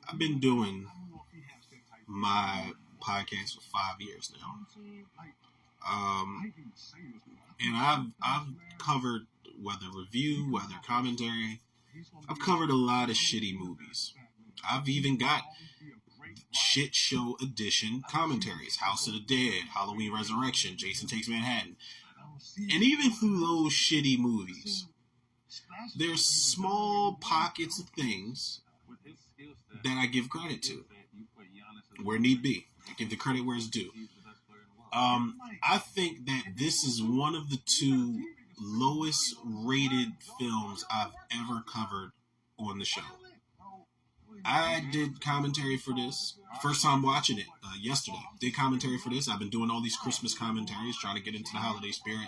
I've been doing my podcast for 5 years now. And I've covered whether review, whether commentary. I've covered a lot of shitty movies. I've even got shit show edition commentaries: House of the Dead, Halloween Resurrection, Jason Takes Manhattan. And even through those shitty movies, there's small pockets of things that I give credit to, where need be. I give the credit where it's due. I think that this is one of the two lowest rated films I've ever covered on the show. I did commentary for this. First time watching it yesterday. Did commentary for this. I've been doing all these Christmas commentaries, trying to get into the holiday spirit.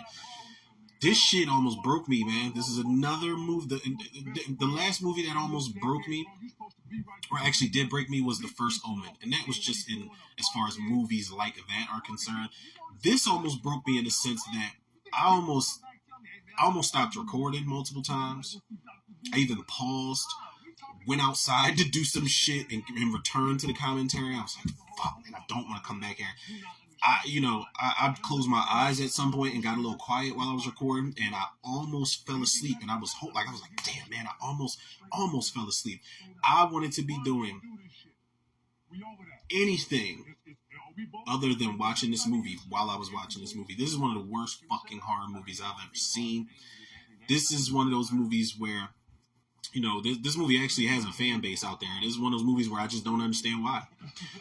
This shit almost broke me, man. This is another movie. The last movie that almost broke me, or actually did break me, was The First Omen. And that was just in, as far as movies like that are concerned. This almost broke me in the sense that I almost stopped recording multiple times. I even paused, went outside to do some shit, and returned to the commentary. I was like, fuck, man, I don't want to come back here. I closed my eyes at some point and got a little quiet while I was recording, and I almost fell asleep. And I was like, damn, man, I almost fell asleep. I wanted to be doing anything other than watching this movie while I was watching this movie. This is one of the worst fucking horror movies I've ever seen. This is one of those movies where, this movie actually has a fan base out there. This is one of those movies where I just don't understand why.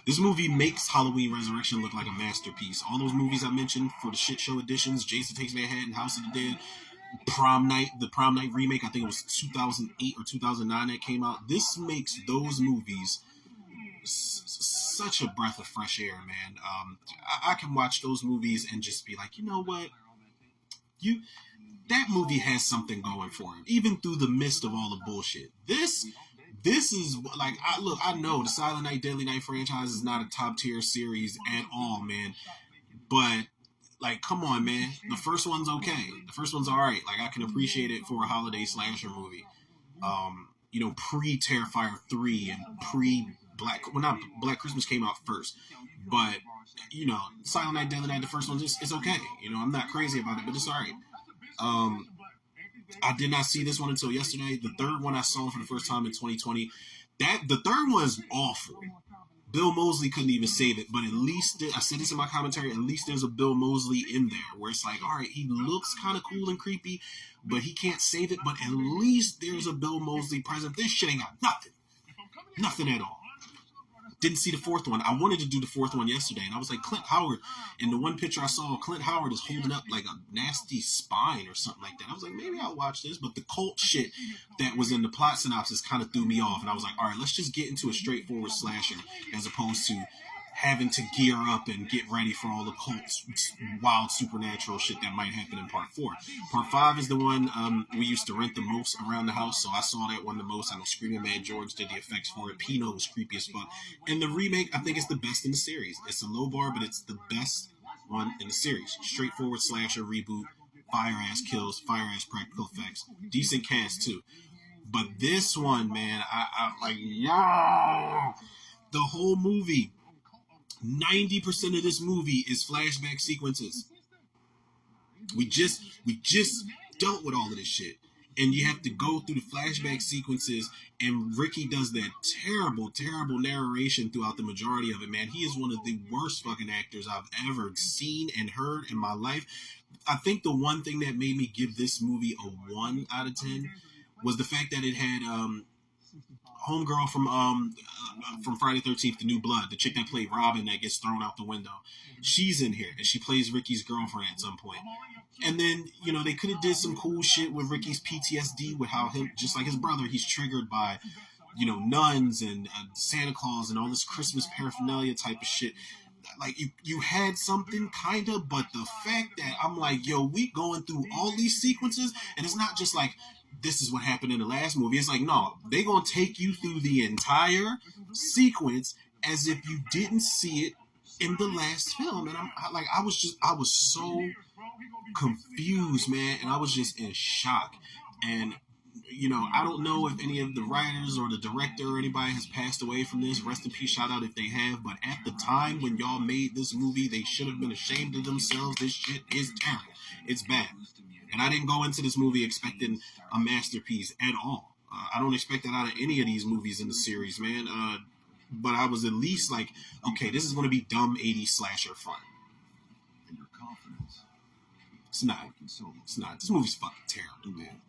This movie makes Halloween Resurrection look like a masterpiece. All those movies I mentioned for the shit show editions, Jason Takes Manhattan, House of the Dead, Prom Night, the Prom Night remake, I think it was 2008 or 2009 that came out. This makes those movies such a breath of fresh air, man. I can watch those movies and just be like, you know what? That movie has something going for it, even through the midst of all the bullshit. This is like, I know the Silent Night, Deadly Night franchise is not a top tier series at all, man. But like, come on, man. The first one's okay. The first one's all right. Like, I can appreciate it for a holiday slasher movie. Pre Terrifier 3 and Black Christmas came out first, but Silent Night, Deadly Night, the first one, it's okay. I'm not crazy about it, but it's all right. I did not see this one until yesterday. The third one I saw for the first time in 2020. The third one is awful. Bill Moseley couldn't even save it, but at least, I said this in my commentary, at least there's a Bill Moseley in there, where it's like, all right, he looks kind of cool and creepy, but he can't save it, but at least there's a Bill Moseley present. This shit ain't got nothing. Nothing at all. Didn't see the fourth one. I wanted to do the fourth one yesterday, and I was like, Clint Howard, in the one picture I saw, Clint Howard is holding up like a nasty spine or something like that. I was like, maybe I'll watch this, but the cult shit that was in the plot synopsis kind of threw me off, and I was like, all right, let's just get into a straightforward slasher, as opposed to having to gear up and get ready for all the cult, wild supernatural shit that might happen in part 4. Part 5 is the one we used to rent the most around the house, so I saw that one the most. I know Screaming Mad George did the effects for it. Pino was creepy as fuck. And the remake, I think, is the best in the series. It's a low bar, but it's the best one in the series. Straightforward slasher reboot, fire-ass kills, fire-ass practical effects. Decent cast, too. But this one, man, I like, yeah! The whole movie, 90% of this movie is flashback sequences. We just dealt with all of this shit. And you have to go through the flashback sequences, and Ricky does that terrible, terrible narration throughout the majority of it, man. He is one of the worst fucking actors I've ever seen and heard in my life. I think the one thing that made me give this movie a 1 out of 10 was the fact that it had homegirl from Friday the 13th, The New Blood, the chick that played Robin that gets thrown out the window. She's in here, and she plays Ricky's girlfriend at some point. And then, they could have did some cool shit with Ricky's PTSD, with how him, just like his brother, he's triggered by, nuns and Santa Claus and all this Christmas paraphernalia type of shit. Like, you had something, kind of, but the fact that I'm like, yo, we going through all these sequences, and it's not just like, this is what happened in the last movie. It's like, no, they gonna take you through the entire sequence as if you didn't see it in the last film. And I was so confused, man, and I was just in shock. And I don't know if any of the writers or the director or anybody has passed away from this. Rest in peace, shout out if they have. But at the time when y'all made this movie, they should have been ashamed of themselves. This shit is terrible. It's bad. And I didn't go into this movie expecting a masterpiece at all. I don't expect that out of any of these movies in the series, man. But I was at least like, okay, this is going to be dumb 80s slasher fun. It's not. It's not. This movie's fucking terrible, man.